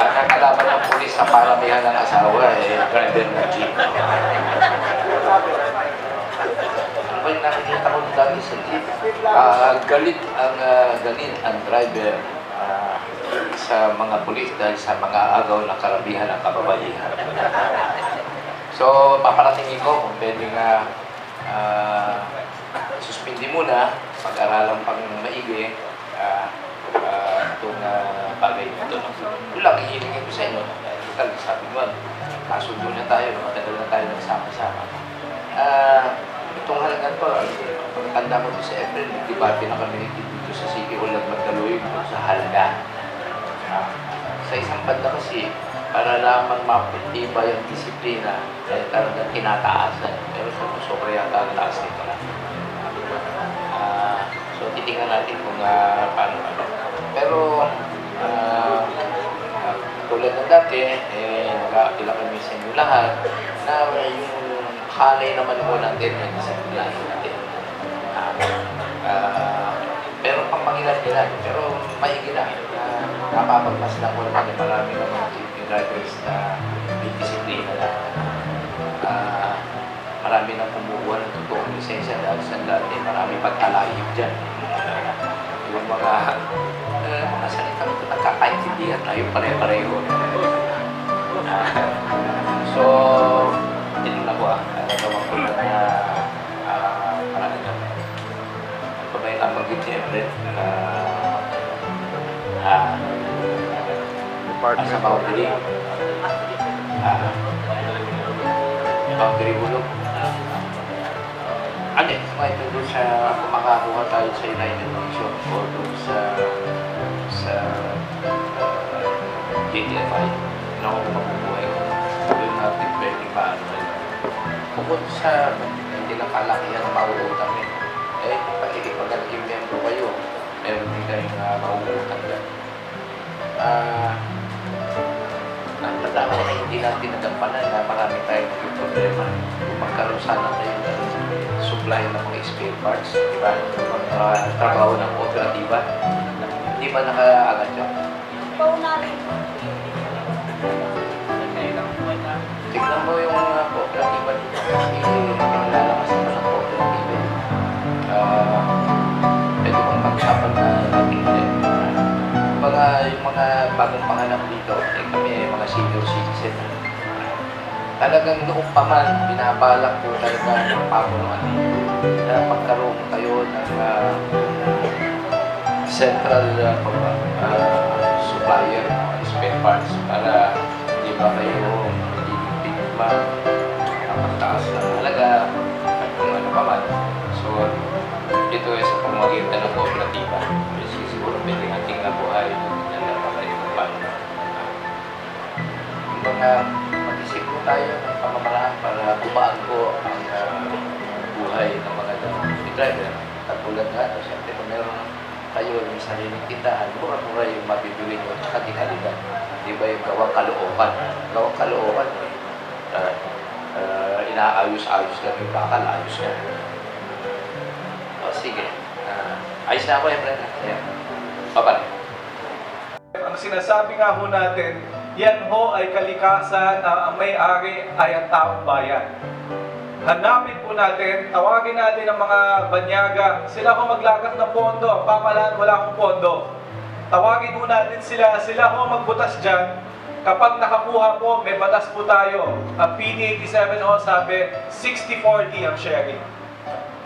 [SPEAKER 7] At ang kalaban ng pulis sa paramihan ng asawa, driver ng jeep. Ano ba yung nakikita ko dati sa jeep? Galit ang driver sa mga pulis dahil sa mga agaw ng karabihan ng kababaihan. So, paparatingin ko kung pwedeng suspindi muna, pag-aralan pang maigi itong bagay nito. Yun lang, hihilingin ko sa inyo. Total, sabi mo, kasundo na tayo, matagal na tayo nagsama-sama. Itong halagan po, pagkanda ko sa April, nagdibati na kami dito sa City Hall at Magdaloy sa halaga. Sa isang banda kasi, para lamang mapitiba yung disiplina, talagang tinataasan. Pero sobra yata ang taas nito na. So, titingnan natin kung paano. Pero, tulad ng dati, nag-aapila kami sa inyo lahat na yung hanay naman po natin, disiplinahin natin. Pero pang pangilan-ilan, pero maigi na. Napapagmas lang ko naman marami ng mga jeepney drivers na may disiplina na. Marami nang kumukuha ng totoong lisensya dahil sa dati marami pagkalayip dyan. yung mga salitang nagkakaintindihan tayo pare-pareho. So, tinignan ko nagawa ko na parang ano ba yung nabanggit ni Efren? Sa boundary. Boundary ulog. Ano mga ito doon sa kumakakuha tayo sa United Nations o doon sa JTFI na kung mabubuhay doon natin pwedeng paano bukod sa hindi lang kalakihan na mauutang pati pag naging membro kayo meron din kayong mauutang dyan nagtatawa na hindi natin nagampanan na marami tayong problema kung magkaroon sana tayo ng supply ng mga spare parts, di ba? Trabaho ng kooperatiba. Hindi ba naka-agat yun? Tignan mo yung kooperatiba dito kasi lalakas naman ang kooperatiba. Pwede bang pag-usapan na natin ulit. Yung mga bagong panganak dito, kami mga senior citizen. Talagang noong pa man, binabalak po talaga ng pamunuan na magkaroon kayo ng central supplier ng spare parts para hindi ba kayo bigma ang pagtaas ng halaga at kung ano pa man. So, ito ay sa pamagitan ng kooperatiba. Kasi siguro pwede nating nabuhay ng kayo ng pamunuan. Yung mga mag-isip po tayo ng pamamaraan para bumaan po ang buhay ng mga driver. At tulad nga, siyempre kung meron kayo ng sariling tindahan, mura-mura yung mabibili nyo at di kalidad. Di ba yung gawang kalookan? Gawang kalookan, inaayos-ayos lang yung bakal, ayos na. O sige, ayos na ako yung brand. Babalik.
[SPEAKER 3] Ang sinasabi nga ho natin, yan ho ay kalikasan na ang may-ari ay ang taong bayan. Hanapin po natin, tawagin natin ang mga banyaga, sila ho maglagas ng pondo, ang pamahalaan wala akong pondo. Tawagin po natin sila ho magbutas dyan. Kapag nakakuha po, may batas po tayo. Ang PD87 ho sabi, 60-40 ang sharing.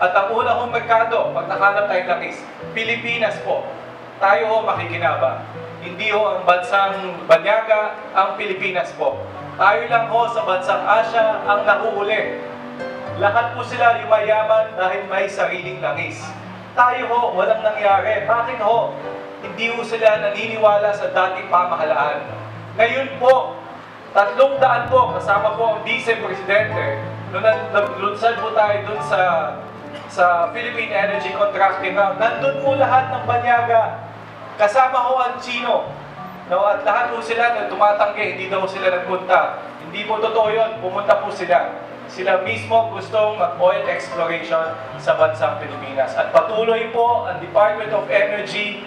[SPEAKER 3] At ang una hong merkado, pag nakanap tayong langis, Pilipinas po. Tayo ho makikinabang. Hindi ho ang bansang banyaga, ang Pilipinas po. Tayo lang ho sa bansang Asia ang nahuhuli. Lahat po sila yumayaman dahil may sariling langis. Tayo ho, walang nangyari. Bakit ho? Hindi ho sila naniniwala sa dating pamahalaan. Ngayon po, 300 po, kasama po ang vice-presidente, nung naglunsad po tayo dun sa Philippine Energy Contracting Round, nandun po lahat ng banyaga. Kasama ho ang Chino. No, at lahat po sila na tumatanggi, hindi daw sila nagpunta. Hindi po totoo yun, pumunta po sila. Sila mismo gustong mag-oil exploration sa bansang Pilipinas. At patuloy po ang Department of Energy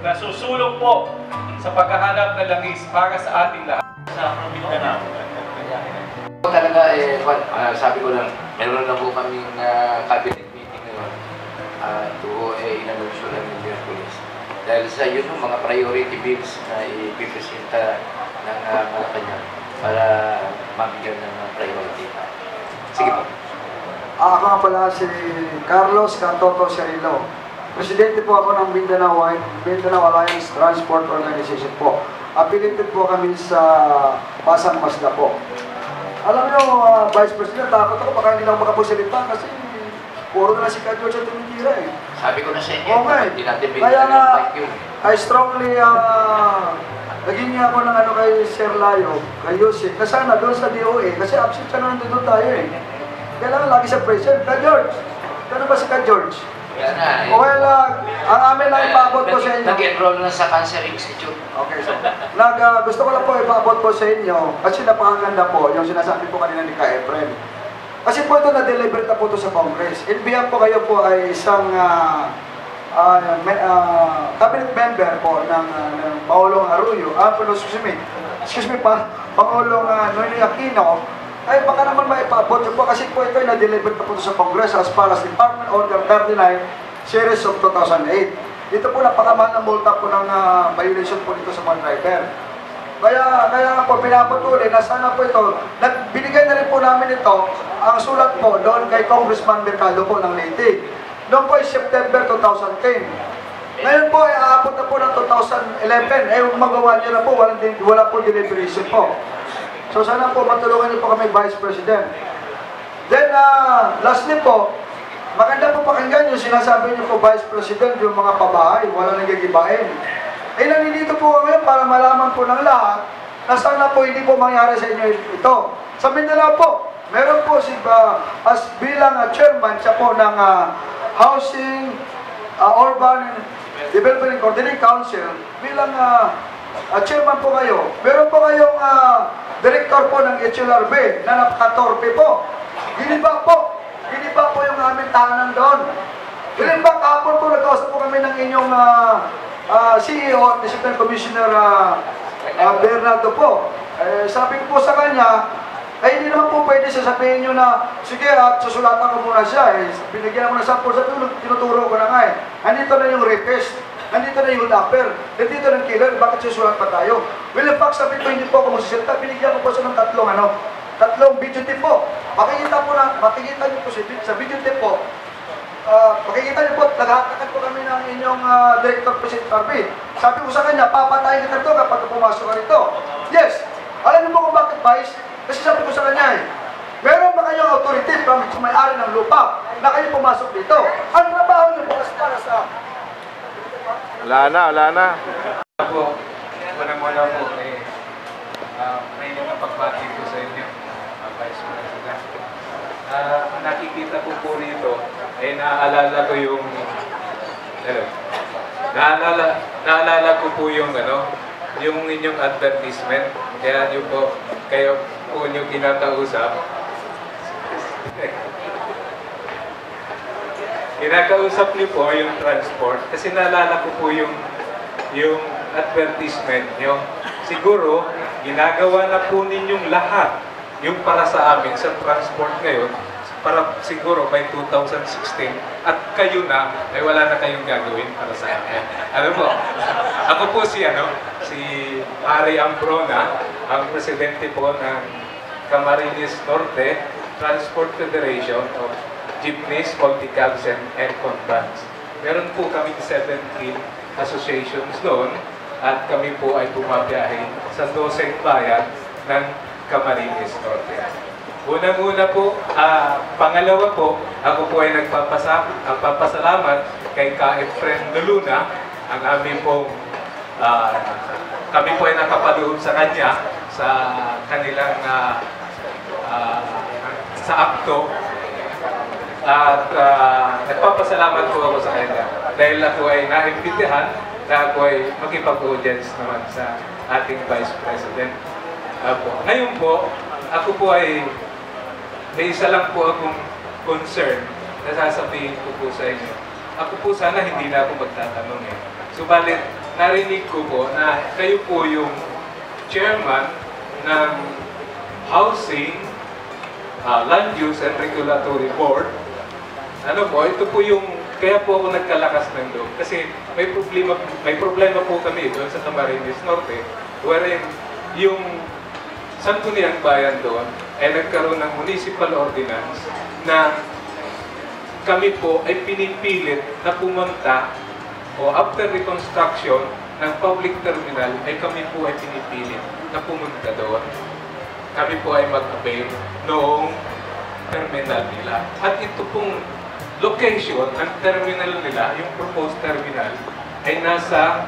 [SPEAKER 3] na susulong po sa paghahanap ng langis para sa ating lahat. Sa Mindanao.
[SPEAKER 7] Talaga, sabi ko lang, meron na po kaming cabinet meeting ngayon. Ito inanunsyo lang ng Police. Dahil sa yun yung mga priority bills na ipipresenta ng Malacanang para mabigyan ng priority. Sige po.
[SPEAKER 9] Ako nga pala si Carlos Cantoto Cerrillo. Presidente po ako ng Mindanao Alliance Transport Organization po. Affiliated po kami sa Pasang Mazda po. Alam nyo, Vice President, takot ako baka hindi lang makapusilita kasi puro na si Kadyo sa tumitira eh.
[SPEAKER 7] Sabi ko na sa inyo,
[SPEAKER 9] okay.
[SPEAKER 7] Hindi natin
[SPEAKER 9] Kaya
[SPEAKER 7] binigyan ng mic yun.
[SPEAKER 9] I strongly naging ako ng ano kay Sir Layo, kay Yusik, na sana doon sa DOA, kasi absent siya na nandun tayo eh. Kailangan lagi sa president. Ka George, gano'n ba si Ka George?
[SPEAKER 7] Yan na eh.
[SPEAKER 9] Okay lang, ang amin lang ipaabot ko sa inyo.
[SPEAKER 7] Nag-enroll na sa Cancer Institute.
[SPEAKER 9] Okay, so, gusto ko lang po ipaabot po sa inyo, kasi napakaganda po, yung sinasabi po kanina ni Ka Efren. Kasi po ito na-deliver na po ito sa Congress. In behalf po kayo po ay isang cabinet member po ng Paulong Arroyo, Pangulong Noynoy Aquino, ay baka naman maipaabot po kasi po ito ay na-deliver na po ito sa Congress as far as Department Order 39 Series of 2008. Ito po napakamahal ng multa po ng violation po dito sa mga driver. Kaya po pinapatuloy na sana po ito, binigay na rin po namin ito, ang sulat po doon kay Congressman Mercado po ng Leyte. Noon po ay September 2010. Ngayon po ay aabot na po ng 2011. Eh, magawa niyo na po, wala po deliberation po. So sana po matulungan niyo po kami Vice President. Then, lastly po, maganda po pakinggan yung sinasabi niyo po Vice President, yung mga pabahay, wala nagigibain. Eh, nandito po kami para malaman po ng lahat na sana po hindi po mangyari sa inyo ito. Sa Mindanao po, meron po si as bilang chairman siya po ng Housing Urban Development Coordinating Council, bilang chairman po kayo. Meron po kayong director po ng HLRB na napakatorpe po. Giniba po yung aming tahanan doon. Giniba kahapon po, nagkausap po kami ng inyong CEO at Discipline Commissioner Bernardo po. Sabi ko po sa kanya, ay hindi naman po pwede sasabihin nyo na, sige at susulatan ko muna siya. Binigyan mo na sample, sabi ko, tinuturo ko na nga eh. Andito na yung rapist, andito na yung upper, andito na yung killer, bakit susulat pa tayo? Well, in fact, sabi ko, hindi po ako magsisilta, binigyan ko po siya ng tatlong video tip po. Makikita nyo po sa video tip po. Makikita niyo po, naghatakan po kami ng inyong Director President RB. Sabi ko sa kanya, papatayin kita ito kapag pumasok ka rito. Yes! Alam niyo po kung bakit, Vice? Kasi sabi ko sa kanya meron ba kayong authority from may-ari ng lupa na kayo pumasok dito? Ang trabaho niyo para sa...
[SPEAKER 6] Wala na.
[SPEAKER 10] Po, muna po, may pagbati po sa inyo, Vice President. Nakikita ko po rito, naalala ko yung naalala ko po yung yung inyong advertisement, kaya kayo po yung kinakausap. Kinakausap niyo po yung transport, kasi naalala ko po yung advertisement niyo. Siguro, ginagawa na po ninyong lahat yung para sa amin sa transport ngayon, para siguro by 2016, at kayo na, ay wala na kayong gagawin para sa amin. Alam mo, ako po si Harry Ambrona, ang presidente po ng Camarines Norte Transport Federation of Jeepneys, Multicabs, and Contrans. Meron po kami 17 associations doon, at kami po ay bumabiyahe sa 12 bayan ng Camarines Norte. Unang-una po, pangalawa po, ako po ay nagpapasalamat kay Ka-Efren Luna, ang aming pong, kami po ay nakapaloob sa kanya sa kanilang sa akto, at nagpapasalamat po ako sa kanya dahil ako ay naimbitahan na ako ay makipag-audience naman sa ating Vice President. Ngayon po, ako po ay may isa lang po akong concern na sasabihin ko po sa inyo. Ako po sana hindi na ako magtatanong eh. Subalit, narinig ko po na kayo po yung chairman ng Housing, Land Use and Regulatory Board. Ano po, ito po yung, kaya po ako nagkalakas ng loob. Kasi may problema po kami doon sa Camarines Norte, wherein yung Sangguniang Bayan doon ay nagkaroon ng municipal ordinance na kami po ay pinipilit na pumunta o after reconstruction ng public terminal ay kami po ay pinipilit na pumunta doon. Kami po ay mag-avail noong terminal nila. At ito pong location ng terminal nila, yung proposed terminal, ay nasa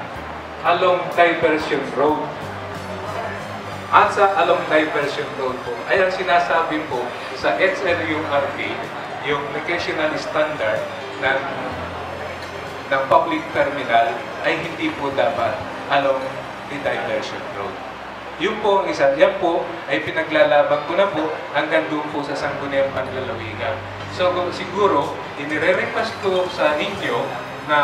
[SPEAKER 10] along Diversion Road. At sa along Diversion Road po, ay ang sinasabi po sa XLURP, yung locational standard ng public terminal ay hindi po dapat along the Diversion Road. Yun po ang isa, yan po ay pinaglalaban ko na po hanggang doon po sa Sangguniang Panlalawigan. So siguro, inire-request ko sa inyo na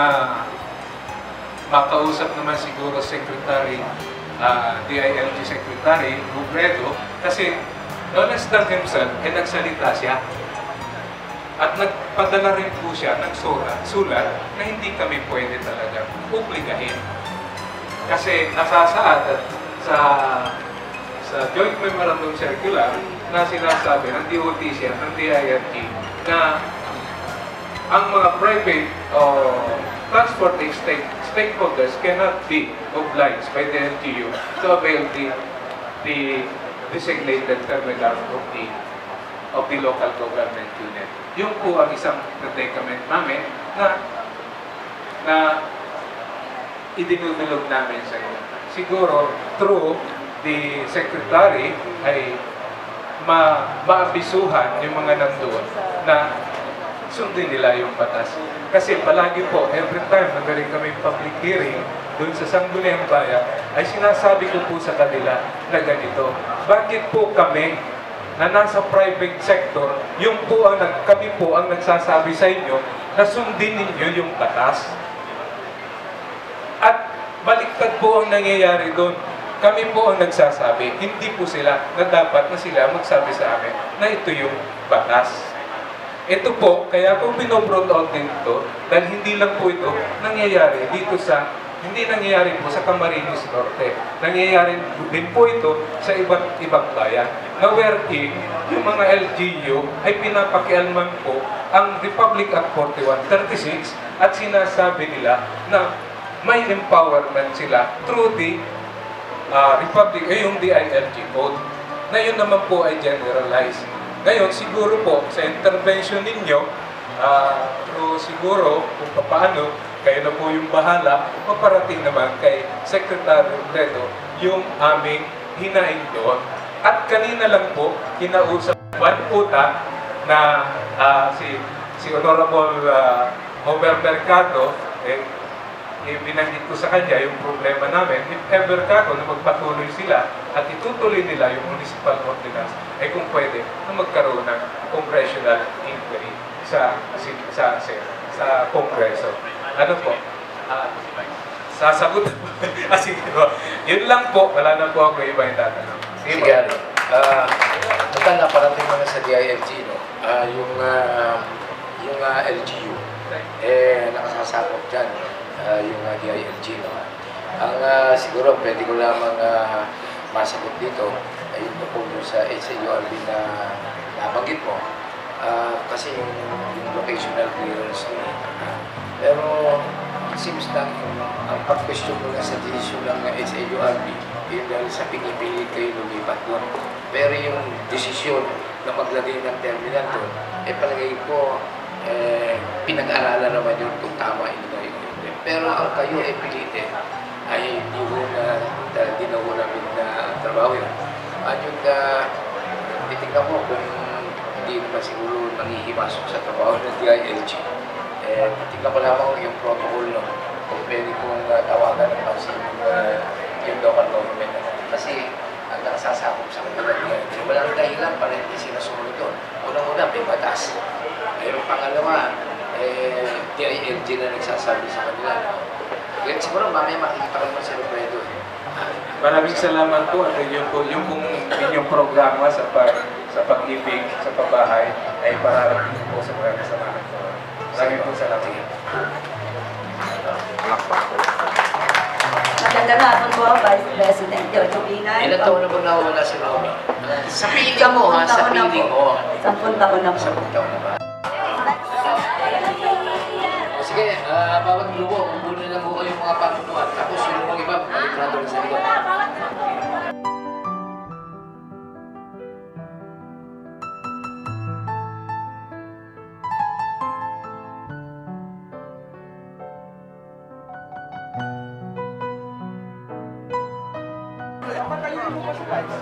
[SPEAKER 10] makausap naman siguro Secretary, DILG Secretary Robredo, kasi no less than himself, ay nagsalita siya. At nagpadala rin po siya ng sulat na hindi kami pwede talaga obligahin. Kasi nasasaad sa Joint Memorandum Circular na sinasabi ng DOTC at ng DIRT na ang mga private transport stakeholders cannot be obliged by the LGU to avail the designated terminal of the local government unit. Yung po ang isang predicament namin na idinudulog namin sa inyo. Siguro, through the secretary ay maabisuhan yung mga nandoon na sundin nila yung batas. Kasi palagi po, every time na galing kami public hearing doon sa Sangguniang Bayan, ay sinasabi ko po sa kanila na ganito. Bakit po kami na nasa private sector, kami po ang nagsasabi sa inyo na sundin ninyo yung batas? At baliktad po ang nangyayari doon. Kami po ang nagsasabi, hindi po sila na dapat na sila magsabi sa amin na ito yung batas. Ito po, kaya kung binobroad out din ito, dahil hindi lang po ito nangyayari dito hindi nangyayari po sa Camarines Norte. Nangyayari din po ito sa ibang bayan. Na wherein, yung mga LGU ay pinapakialman po ang Republic Act 4136 at sinasabi nila na may empowerment sila through the yung DILG code. Na yun naman po ay generalized. Ngayon, siguro po, sa intervention ninyo, siguro kung paano, kayo na po yung bahala, maparating naman kay Secretary Robredo yung aming hinaing doon. At kanina lang po, kinausap Puta na si Honorable Homer Mercado, binanggit ko sa kanya yung problema namin, if ever kako na magpatuloy sila at itutuloy nila yung municipal ordinance, ay kung pwede na magkaroon ng congressional inquiry sa Kongreso. Ano po? Sasagot po. Sige po. Yun lang po. Wala na po ako iba yung tatanong.
[SPEAKER 7] Sige, na parating mga sa DILG, no? Yung LGU, nakasasakop dyan, yung DILG, no? Ang siguro pwede ko lamang masagot dito ay yung tungkol sa HAURB na nabanggit mo. Kasi yung locational clearance nyo. Pero it seems na ang pag-question mo na sa desisyon ng HAURB yun dahil sa pinipili kayo lumipat doon. Pero yung desisyon na maglagay ng terminal doon, palagay ko pinag-aralan naman yun kung tama ilagay yun. Pero ang kayo pilitin ay hindi na ho namin na trabaho yun. At yung titignan mo kung hindi naman siguro nangihimasok sa trabaho ng DILG. Titignan ko lamang yung protocol no, kung pwede kong tawagan ng pansin yung local government. Kasi ang nakasasakop sa kanila DILG. Walang dahilan para hindi sila sumunod doon. Unang-una, may batas. Yung pangalawa, DILG na nagsasabi sa kanila. Kaya siguro mamaya makikita ko naman si Robredo.
[SPEAKER 10] Maraming salamat po at yung inyong programa sa pag-ibig, sa pabahay ay pararating po sa mga kasamahan ko. Maraming po salamat.
[SPEAKER 11] Magandang hapon po, Vice President Jojo Binay.
[SPEAKER 7] Ilan taon na ba nawawala si Romy? Sa piling mo ha, sa piling mo.
[SPEAKER 11] 10 taon na po.
[SPEAKER 7] 10 taon na ba? Sige, bawat grupo, kukunin lang po kayong mga pangkukuhan. Tapos yung mga iba, palitrado lang sa likod.
[SPEAKER 1] Patayin mo pa sa guys.